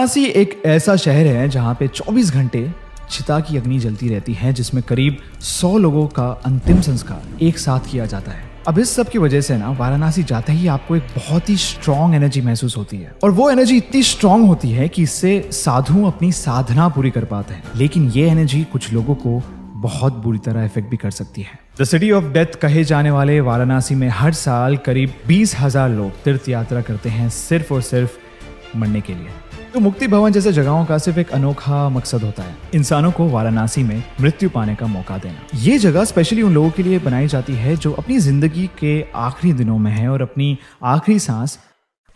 वाराणसी एक ऐसा शहर है जहाँ पे 24 घंटे चिता की अग्नि जलती रहती है, जिसमें करीब 100 लोगों का अंतिम संस्कार एक साथ किया जाता है। अब इस सब की वजह से ना वाराणसी जाते ही आपको एक बहुत ही स्ट्रॉन्ग एनर्जी महसूस होती है, और वो एनर्जी इतनी स्ट्रॉन्ग होती है कि इससे साधु अपनी साधना पूरी कर पाते हैं। लेकिन ये एनर्जी कुछ लोगों को बहुत बुरी तरह इफेक्ट भी कर सकती है। द सिटी ऑफ डेथ कहे जाने वाले वाराणसी में हर साल करीब 20,000 लोग तीर्थ यात्रा करते हैं, सिर्फ और सिर्फ मरने के लिए। तो मुक्ति भवन जैसे जगहों का सिर्फ एक अनोखा मकसद होता है, इंसानों को वाराणसी में मृत्यु पाने का मौका देना। ये जगह स्पेशली उन लोगों के लिए बनाई जाती है जो अपनी जिंदगी के आखिरी दिनों में है और अपनी आखिरी सांस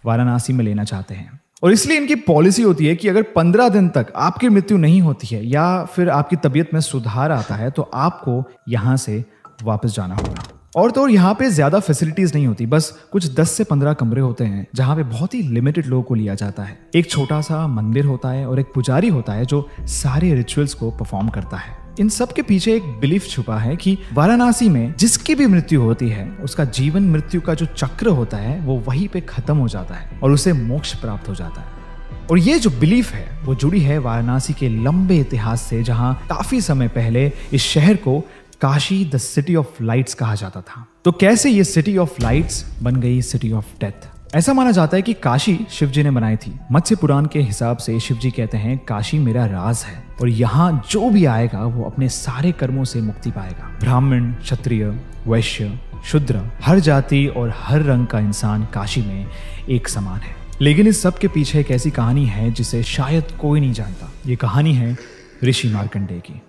वाराणसी में लेना चाहते हैं। और इसलिए इनकी पॉलिसी होती है कि अगर 15 दिन तक आपकी मृत्यु नहीं होती है या फिर आपकी तबीयत में सुधार आता है तो आपको यहाँ से वापस जाना होगा। और तो और यहाँ पे ज्यादा फैसिलिटीज नहीं होती, बस कुछ 10 से 15 कमरे होते हैं जहाँ पे बहुत ही लिमिटेड लोगों को लिया जाता है। एक छोटा सा मंदिर होता है और एक पुजारी होता है जो सारे रिचुअल्स को परफॉर्म करता है। इन सब के पीछे एक बिलीफ छुपा है कि वाराणसी में जिसकी भी मृत्यु होती है उसका जीवन मृत्यु का जो चक्र होता है वो वहीं पे खत्म हो जाता है और उसे मोक्ष प्राप्त हो जाता है। और ये जो बिलीफ है वो जुड़ी है वाराणसी के लंबे इतिहास से, जहाँ काफी समय पहले इस शहर को Kashi the city of lights कहा जाता था। तो कैसे ये सिटी ऑफ लाइट्स बन गई सिटी ऑफ डेथ? ऐसा माना जाता है कि काशी शिव जी ने बनाई थी। मत्स्य पुराण के हिसाब से शिव जी कहते हैं काशी मेरा राज है और यहाँ जो भी आएगा वो अपने सारे कर्मों से मुक्ति पाएगा। ब्राह्मण, क्षत्रिय, वैश्य, शूद्र, हर जाति और हर रंग का इंसान काशी में एक समान है। लेकिन इस सब के पीछे एक ऐसी कहानी है जिसे शायद कोई नहीं जानता। ये कहानी है ऋषि मार्कंडेय की।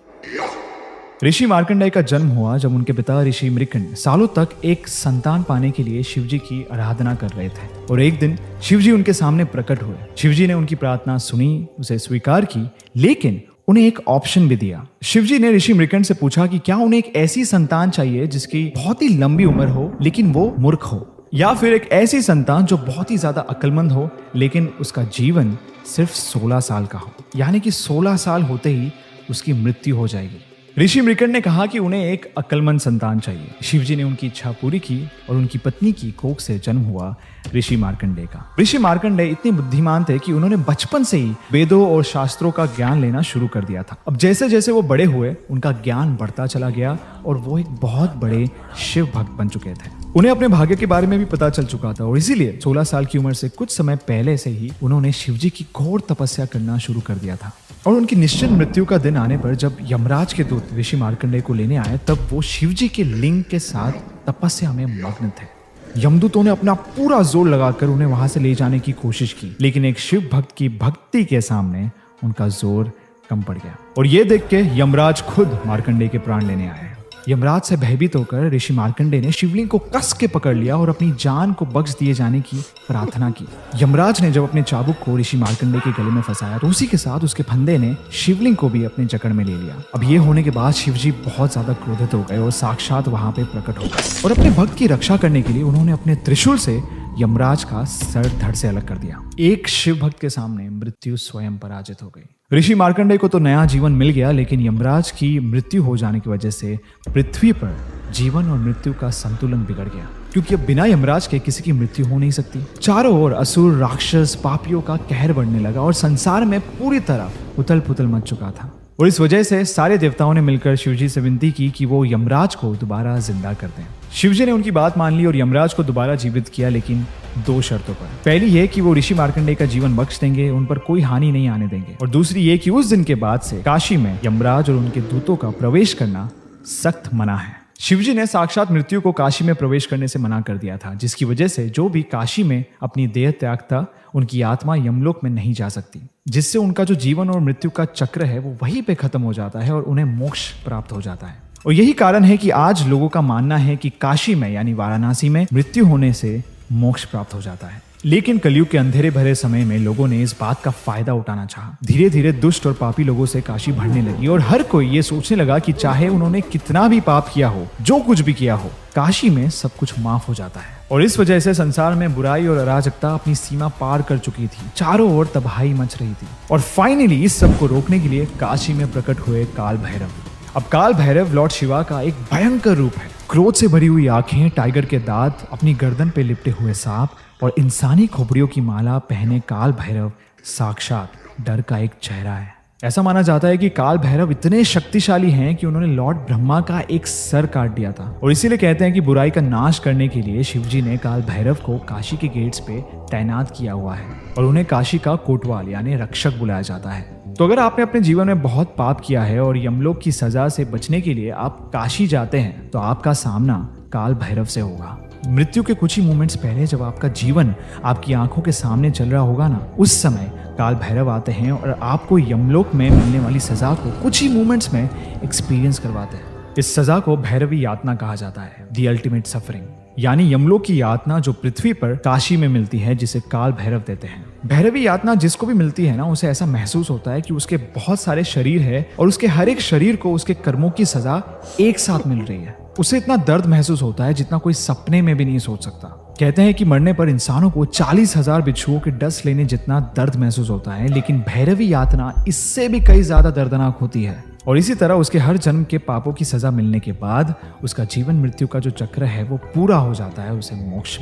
ऋषि मार्कंडेय का जन्म हुआ जब उनके पिता ऋषि मृकंड सालों तक एक संतान पाने के लिए शिवजी की आराधना कर रहे थे। और एक दिन शिवजी उनके सामने प्रकट हुए। शिवजी ने उनकी प्रार्थना सुनी, उसे स्वीकार की, लेकिन उन्हें एक ऑप्शन भी दिया। शिवजी ने ऋषि मृकंड से पूछा कि क्या उन्हें एक ऐसी संतान चाहिए जिसकी बहुत ही लंबी उम्र हो लेकिन वो मूर्ख हो, या फिर एक ऐसी संतान जो बहुत ही ज्यादा अक्लमंद हो लेकिन उसका जीवन सिर्फ 16 साल का हो, यानी कि 16 साल होते ही उसकी मृत्यु हो जाएगी। ऋषि मृकंड ने कहा कि उन्हें एक अक्लमंद संतान चाहिए। शिवजी ने उनकी इच्छा पूरी की और उनकी पत्नी की कोख से जन्म हुआ ऋषि मार्कंडेय का। ऋषि मार्कंडेय इतने बुद्धिमान थे कि उन्होंने बचपन से ही वेदों और शास्त्रों का ज्ञान लेना शुरू कर दिया था। अब जैसे जैसे वो बड़े हुए उनका ज्ञान बढ़ता चला गया और वो एक बहुत बड़े शिव भक्त बन चुके थे। उन्हें अपने भाग्य के बारे में भी पता चल चुका था और इसीलिए 16 साल की उम्र से कुछ समय पहले से ही उन्होंने शिवजी की घोर तपस्या करना शुरू कर दिया था। और उनकी निश्चित मृत्यु का दिन आने पर जब यमराज के दूत ऋषि मार्कंडेय को लेने आए तब वो शिवजी के लिंग के साथ तपस्या में मग्न थे। यमदूतों ने अपना पूरा जोर लगाकर उन्हें वहां से ले जाने की कोशिश की, लेकिन एक शिव भक्त की भक्ति के सामने उनका जोर कम पड़ गया। और ये देख के यमराज खुद मार्कंडेय के प्राण लेने आए। यमराज से भयभीत होकर ऋषि मार्कंडेय ने शिवलिंग को कस के पकड़ लिया और अपनी जान को बख्श दिए जाने की प्रार्थना की। यमराज ने जब अपने चाबुक को ऋषि मार्कंडेय के गले में फंसाया तो उसी के साथ उसके फंदे ने शिवलिंग को भी अपने जकड़ में ले लिया। अब ये होने के बाद शिवजी बहुत ज्यादा क्रोधित हो गए और साक्षात वहां पे प्रकट हो गए और अपने भक्त की रक्षा करने के लिए उन्होंने अपने त्रिशूल से यमराज का सर धड़ से अलग कर दिया। एक शिव भक्त के सामने मृत्यु स्वयं पराजित हो गई। ऋषि मार्कंडेय को तो नया जीवन मिल गया, लेकिन यमराज की मृत्यु हो जाने की वजह से पृथ्वी पर जीवन और मृत्यु का संतुलन बिगड़ गया, क्योंकि अब बिना यमराज के किसी की मृत्यु हो नहीं सकती। चारों ओर असुर, राक्षस, पापियों का कहर बढ़ने लगा और संसार में पूरी तरह उथल पुथल मच चुका था। और इस वजह से सारे देवताओं ने मिलकर शिवजी से विनती की कि वो यमराज को दोबारा जिंदा कर दें। शिवजी ने उनकी बात मान ली और यमराज को दोबारा जीवित किया, लेकिन 2 शर्तों पर। पहली ये कि वो ऋषि मार्कंडेय का जीवन बख्श देंगे, उन पर कोई हानि नहीं आने देंगे, और दूसरी ये कि उस दिन के बाद से काशी में यमराज और उनके दूतों का प्रवेश करना सख्त मना है। शिवजी ने साक्षात मृत्यु को काशी में प्रवेश करने से मना कर दिया था, जिसकी वजह से जो भी काशी में अपनी देह त्यागता उनकी आत्मा यमलोक में नहीं जा सकती, जिससे उनका जो जीवन और मृत्यु का चक्र है वो वहीं पे खत्म हो जाता है और उन्हें मोक्ष प्राप्त हो जाता है। और यही कारण है कि आज लोगों का मानना है कि काशी में यानी वाराणसी में मृत्यु होने से मोक्ष प्राप्त हो जाता है। लेकिन कलयुग के अंधेरे भरे समय में लोगों ने इस बात का फायदा उठाना चाहा। धीरे धीरे दुष्ट और पापी लोगों से काशी भरने लगी और हर कोई ये सोचने लगा कि चाहे उन्होंने कितना भी पाप किया हो, जो कुछ भी किया हो, काशी में सब कुछ माफ हो जाता है। और इस वजह से संसार में बुराई और अराजकता अपनी सीमा पार कर चुकी थी। चारों ओर तबाही मच रही थी और फाइनली इस सब को रोकने के लिए काशी में प्रकट हुए काल भैरव। अब काल भैरव लॉर्ड शिवा का एक भयंकर रूप है। क्रोध से भरी हुई आंखें, टाइगर के दांत, अपनी गर्दन पे लिपटे हुए सांप और इंसानी खोपड़ियों की माला पहने काल भैरव साक्षात डर का एक चेहरा है। ऐसा माना जाता है कि काल भैरव इतने शक्तिशाली हैं कि उन्होंने लॉर्ड ब्रह्मा का एक सर काट दिया था, और इसीलिए कहते हैं कि बुराई का नाश करने के लिए शिवजी ने काल भैरव को काशी के गेट्स पे तैनात किया हुआ है और उन्हें काशी का कोटवाल यानी रक्षक बुलाया जाता है। तो अगर आपने अपने जीवन में बहुत पाप किया है और यमलोक की सजा से बचने के लिए आप काशी जाते हैं तो आपका सामना काल भैरव से होगा। मृत्यु के कुछ ही मोमेंट्स पहले जब आपका जीवन आपकी आंखों के सामने चल रहा होगा ना, उस समय काल भैरव आते हैं और आपको यमलोक में मिलने वाली सजा को कुछ ही मोमेंट्स में एक्सपीरियंस करवाते हैं। इस सजा को भैरवी यातना कहा जाता है, द अल्टीमेट सफरिंग, यानी यमलोक की यातना जो पृथ्वी पर काशी में मिलती है, जिसे काल भैरव देते हैं। भैरवी यातना जिसको भी मिलती है ना, उसे ऐसा महसूस होता है कि उसके बहुत सारे शरीर है और उसके हर एक शरीर को उसके कर्मों की सजा एक साथ मिल रही है। उसे इतना दर्द महसूस होता है जितना कोई सपने में भी नहीं सोच सकता। कहते हैं कि मरने पर इंसानों को 40,000 बिच्छुओं के डस लेने जितना दर्द महसूस होता है, लेकिन भैरवी यातना इससे भी कई ज्यादा दर्दनाक होती है। और इसी तरह उसके हर जन्म के पापों की सजा मिलने के बाद उसका जीवन मृत्यु का जो चक्र है वो पूरा हो जाता है, उसे मोक्ष